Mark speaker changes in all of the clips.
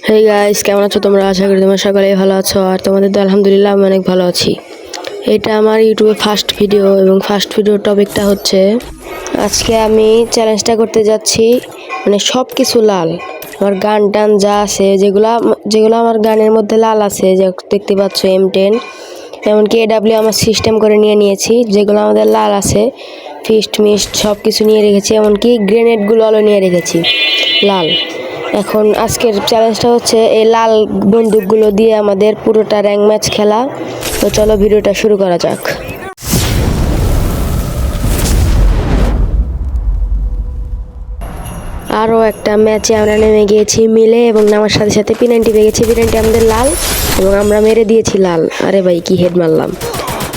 Speaker 1: Hey guys, কেমন আছো তোমরা? আশা করি তোমরা সকলেই ভালো আছো। আর তোমাদের তো আলহামদুলিল্লাহ আমি অনেক ভালো আছি। এটা আমার ইউটিউবে ফার্স্ট ভিডিও এবং ফার্স্ট ভিডিওর টপিকটা হচ্ছে আজকে আমি চ্যালেঞ্জটা করতে যাচ্ছি, মানে সব কিছু লাল। আমার গান টান যা আছে, যেগুলো আমার গানের মধ্যে লাল আছে, যে দেখতে পাচ্ছ M10, এমনকি AW আমার সিস্টেম করে নিয়েছি, যেগুলো আমাদের লাল আছে, ফিস্ট মিস্ট সব কিছু নিয়ে রেখেছি, এমনকি গ্রেনেডগুলো নিয়ে রেখেছি লাল। এখন আজকের চ্যালেঞ্জটা হচ্ছে এই লাল বন্দুকগুলো দিয়ে আমাদের পুরোটা র্যাঙ্ক ম্যাচ খেলা। তো চলো ভিডিওটা শুরু করা যাক। আরও একটা ম্যাচে আমরা নেমে গিয়েছি মিলে, এবং নামার সাথে সাথে P90 পেয়ে গেছি। P90 আমাদের লাল এবং আমরা মেরে দিয়েছি লাল। আরে ভাই কি হেড মারলাম!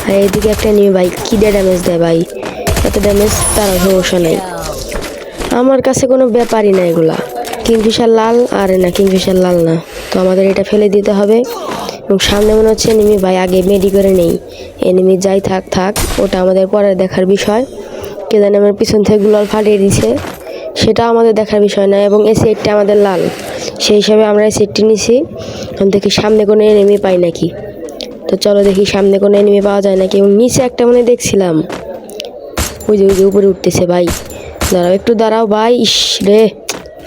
Speaker 1: আর এইদিকে একটা নিয়ে ভাই কি দিয়ে ড্যামেজ দেয় ভাই, এত ড্যামেজ তার সমস্যা নেই, আমার কাছে কোনো ব্যাপারই না এগুলা। কিংফিশার লাল, আরে না কিংফিশার লাল না, তো আমাদের এটা ফেলে দিতে হবে। এবং সামনে মনে হচ্ছে এনিমি, ভাই আগে মেডি করে নেই, এনিমি যাই থাক ওটা আমাদের পরে দেখার বিষয়। কে জানে আমার পিছন থেকে গুলাল ফাটিয়ে দিছে, সেটা আমাদের দেখার বিষয় না। এবং এই সেটটা আমাদের লাল, সেই হিসাবে আমরা এই সেটটি নিছি। এখন দেখি সামনে কোনো এনিমি পাই নাকি। তো চলো দেখি সামনে কোনো এনিমি পাওয়া যায় নাকি। এবং নিচে একটা মনে দেখছিলাম, ওই যে উপরে উঠতেছে ভাই। দাঁড়াও একটু দাঁড়াও ভাই, ইস রে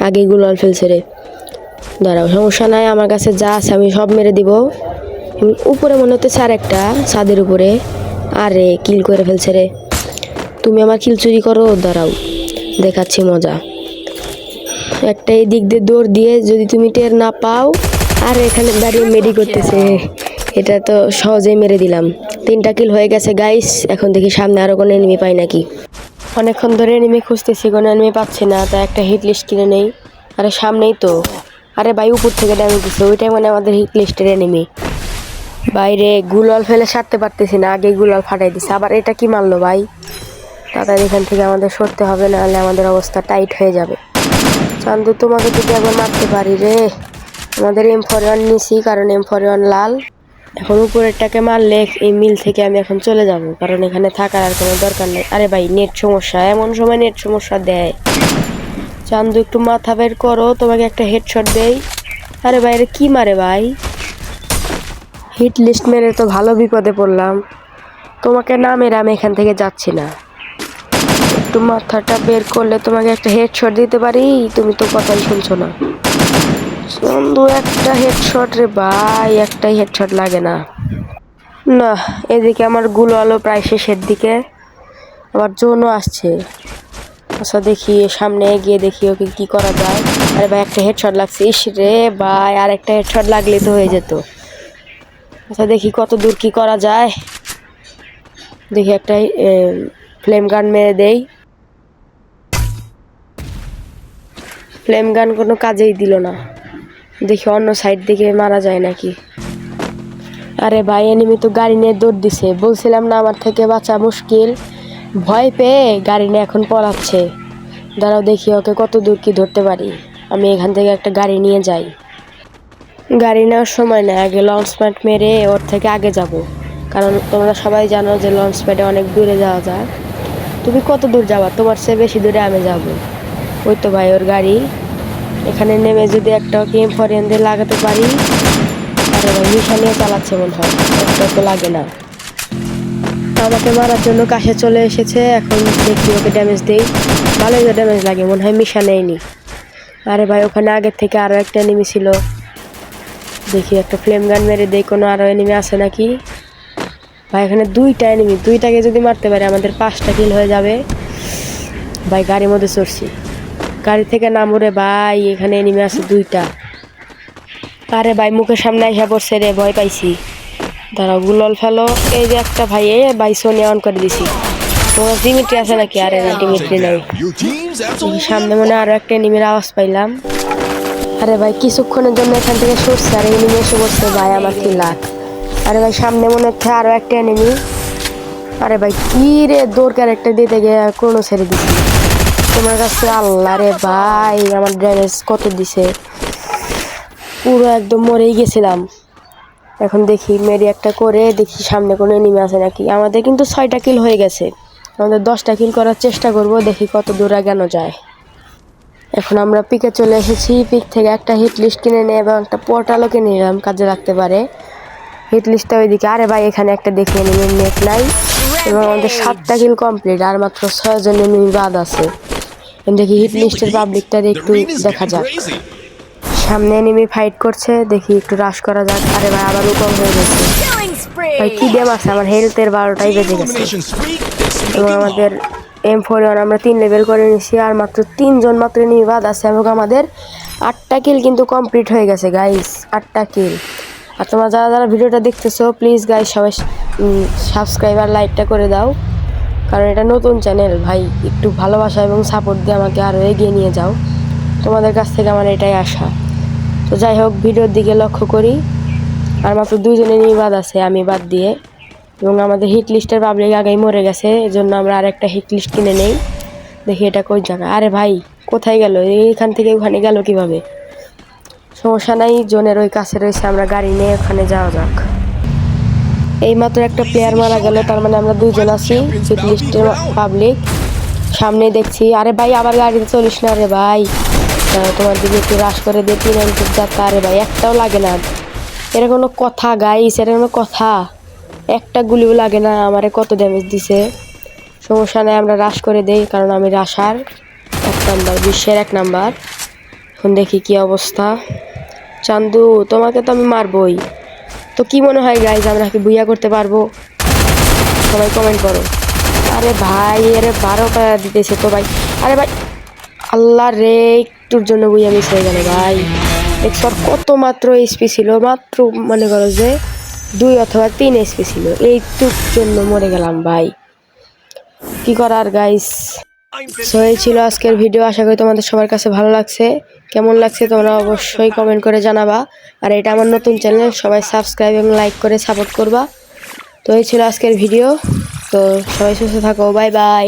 Speaker 1: আগে গুলাল ফেলছে রে। দাঁড়াও, সমস্যা নাই, আমার কাছে যা আছে আমি সব মেরে দিব। উপরে মনে হচ্ছে আর একটা ছাদের উপরে, আরে কিল করে ফেলছে রে। তুমি আমার কিল চুরি করো, দাঁড়াও দেখাচ্ছি মজা। একটা এই দিক দিয়ে দৌড় দিয়ে যদি তুমি টের না পাও, আর এখানে দাঁড়িয়ে মেডি করতেছে, এটা তো সহজেই মেরে দিলাম। 3টা কিল হয়ে গেছে গাইস। এখন দেখি সামনে আরো কোনো এনিমি পাই নাকি। অনেকক্ষণ ধরে এনিমি খুঁজতেছি, কোনো এনিমি পাচ্ছি না, তাই একটা হিট লিস্ট কিনে নেই। আরে সামনেই তো, আরে ভাই উপর থেকে ড্যামেজ দিচ্ছে, ওইটাই মানে আমাদের হিট লিস্টের এনিমি। বাইরে গুলাল ফেলে সারতে পারতেছি না, আগে গুলাল ফাটাই দিচ্ছে। আবার এটা কি মারলো ভাই! তাড়াতাড়ি এখান থেকে আমাদের সরতে হবে, নাহলে আমাদের অবস্থা টাইট হয়ে যাবে। চান্দু তোমাকে যদি একবার মারতে পারি রে। আমাদের M41 নিছি, কারণ M41 লাল। এখন উপরেরটাকে মারলে এই মিল থেকে আমি এখন চলে যাব, কারণ এখানে থাকার আর কোনো দরকার নেই। আরে ভাই নেট সমস্যা, এমন সময় নেট সমস্যা দেয়। চান্দু একটু মাথা বের করো, তোমাকে একটা হেডশট দেই। আরে ভাই রে কি মারে ভাই! হিট লিস্ট মেরে তো ভালো বিপদে পড়লাম। তোমাকে না মেরে আমি এখান থেকে যাচ্ছি না। একটু মাথাটা বের করলে তোমাকে একটা হেডশট দিতে পারি, তুমি তো কথাই শুনছো না। চান্দু একটা হেডশট রে ভাই, একটাই হেডশট লাগে না। না, এদিকে আমার গুলো আলো প্রায় শেষের দিকে, আবার জোনও আসছে। আচ্ছা দেখি সামনে গিয়ে দেখি ওকে কি করা যায়। আরে ভাই একটা হেডশট লাগছে, ইস রে ভাই, আর একটা হেডশট লাগলে তো হয়ে যেত। আচ্ছা দেখি কত দূর কি করা যায়। দেখি একটা ফ্লেম গান মেরে দেই। ফ্লেম গান কোনো কাজেই দিল না, দেখি অন্য সাইড থেকে মারা যায় নাকি। আরে ভাই এনিমি তো গাড়ি নিয়ে দৌড় দিছে, বলছিলাম না আমার থেকে বাঁচা মুশকিল। ভয় পেয়ে গাড়ি নিয়ে এখন পলাচ্ছে। দাঁড়াও দেখি ওকে কত দূর কি ধরতে পারি। আমি এখান থেকে একটা গাড়ি নিয়ে যাই। গাড়ি নেওয়ার সময় না, আগে লঞ্চ প্যাড মেরে ওর থেকে আগে যাব, কারণ তোমরা সবাই জানো যে লঞ্চ প্যাডে অনেক দূরে যাওয়া যায়। তুমি কত দূর যাবা? তোমার চেয়ে বেশি দূরে আমি যাব। ওই তো ভাই ওর গাড়ি, এখানে নেমে যদি একটা M41 দিয়ে লাগাতে পারি। আরে ভাই মিশা নিয়ে চালাচ্ছে মনে হয়, একটা তো লাগে না। আমাকে মারার জন্য কাছে চলে এসেছে, এখন দেখি ওকে ড্যামেজ দেই। ভালোই তো ড্যামেজ লাগে, মনে হয় মিশা নেয়নি। আরে ভাই ওখানে আগের থেকে আরও একটা এনিমি ছিল, দেখি একটা ফ্লেম গান মেরে দেই কোনো আরও এনিমি আছে নাকি। ভাই এখানে 2টা এনিমি, 2টাকে যদি মারতে পারে আমাদের 5টা কিল হয়ে যাবে। ভাই গাড়ির মধ্যে চড়ছি, গাড়ি থেকে নামরে ভাই, এখানে এনিমি আছে 2টা। আরে ভাই মুখের সামনে আইসা পড়ছে রে, ভয় পাইছি। দাঁড়াও গুলল ফেলো। এই যে একটা ভাই, ভাই সোনিয়া অন করে দিছি। তোমার ডিমিট্রি আছে নাকি? আরে না ডিমিট্রি নাই। সামনে মনে আরো একটা এনিমির আওয়াজ পাইলাম। আরে ভাই কিছুক্ষণের জন্য এখান থেকে সরছে, আর এনিমি এসে বসছে, ভাই আমার কি লাগ। আরে ভাই সামনে মনে হচ্ছে আরো একটা এনিমি। আরে ভাই কি রে, দৌড় ক্যারেক্টার দিতে গিয়ে কোনো ছেড়ে দিছি তোমার কাছে। আল্লাহ রে ভাই, আমার ড্যামেজ কত দিছে, পুরো একদম মরেই গেছিলাম। এখন দেখি মেরি একটা করে দেখি সামনে কোনো এনিমি আছে নাকি। আমাদের কিন্তু 6টা কিল হয়ে গেছে, আমাদের 10টা কিল করার চেষ্টা করব, দেখি কত দূর আগানো যায়। এখন আমরা পিকে চলে এসেছি। পিক থেকে একটা হিট লিস্ট কিনে নিয়ে এবং একটা পোর্টালও কিনে নিলাম, কাজে লাগতে পারে। হিট লিস্টটা ওইদিকে। আরে ভাই এখানে একটা দেখিয়ে নিলাম, নেট নাই এবং আমাদের 7টা কিল কমপ্লিট, আর মাত্র 6 জন এনিমি বাদ আছে। দেখি হিট লিস্টের পাবলিকটা একটু দেখা যাক। সামনে এনিমি ফাইট করছে, দেখি একটু রাশ করা যাক। আরে ভাই আবার কম হয়ে গেছে ভাই, কি ড্যাম আছে আমার, হেলথের 12টাই বেজে গেছে। এবং আমাদের M41 আমরা 3 লেভেল করে নিছি, আর মাত্র 3 জন মাত্র এনিমি বাদ আছে এবং আমাদের 8টা কিল কিন্তু কমপ্লিট হয়ে গেছে গাইস, 8টা কিল। আর তোমরা যারা যারা ভিডিওটা দেখতেছো প্লিজ গাইস সবাই সাবস্ক্রাইব আর লাইকটা করে দাও, কারণ এটা নতুন চ্যানেল ভাই। একটু ভালোবাসা এবং সাপোর্ট দিয়ে আমাকে আরও এগিয়ে নিয়ে যাও, তোমাদের কাছ থেকে আমার এটাই আশা। তো যাই হোক, ভিডিওর দিকে লক্ষ্য করি। আর মাত্র 2 জন এনিমি বাদ আছে, আমি বাদ দিয়ে। এবং আমাদের হিট লিস্টের পাবলিক আগেই মরে গেছে, এজন্য আমরা আরেকটা হিট লিস্ট কিনে নেই। দেখি এটা কোন জায়গা। আরে ভাই কোথায় গেল, এইখান থেকে ওখানে গেল কিভাবে? সমস্যা নাই, জোনের ওই কাছে রয়েছে, আমরা গাড়ি নিয়ে ওখানে যাওয়া যাক। এইমাত্র একটা প্লেয়ার মারা গেল, তার মানে আমরা 2 জন আছি হিট লিস্টের পাবলিক। সামনে দেখছি। আরে ভাই আবার গাড়িতে চলিস না রে ভাই, তোমার দিকে একটু রাশ করে দিয়ে 3 যাত্রা। আরে ভাই একটাও লাগে না, এটা কোনো কথা গাইস? এটা কোনো কথা? একটা গুলিও লাগে না, আমারে কত ড্যামেজ দিছে। সমস্যা নেই, আমরা রাশ করে দেই, কারণ আমি রাশার 1 নাম্বার, বিশ্বের 1 নাম্বার। এখন দেখি কি অবস্থা। চান্দু তোমাকে তো আমি মারবই। তো কি মনে হয় গাইস, আমরা কি বুইয়া করতে পারবো? সবাই কমেন্ট করো। আরে ভাই আরে 12টা দিতেছে তো ভাই। আরে ভাই আল্লাহ রে, একটুর জন্য বুইয়া মিস হয়ে গেল ভাই। দেখছো কত মাত্র এইচপি ছিল, মাত্র মনে করো যে 2 অথবা 3 এইচপি ছিল, এইটুর জন্য মরে গেলাম ভাই। কি করার গাইস। সো এই ছিল আজকের ভিডিও, আশা করি তোমাদের সবার কাছে ভালো লাগছে। কেমন লাগছে তোমরা অবশ্যই কমেন্ট করে জানাবা। আর এটা আমার নতুন চ্যানেল, সবাই সাবস্ক্রাইব এবং লাইক করে সাপোর্ট করবা। তো এই ছিল আজকের ভিডিও, তো সবাই সুস্থ থাকো, বাই বাই।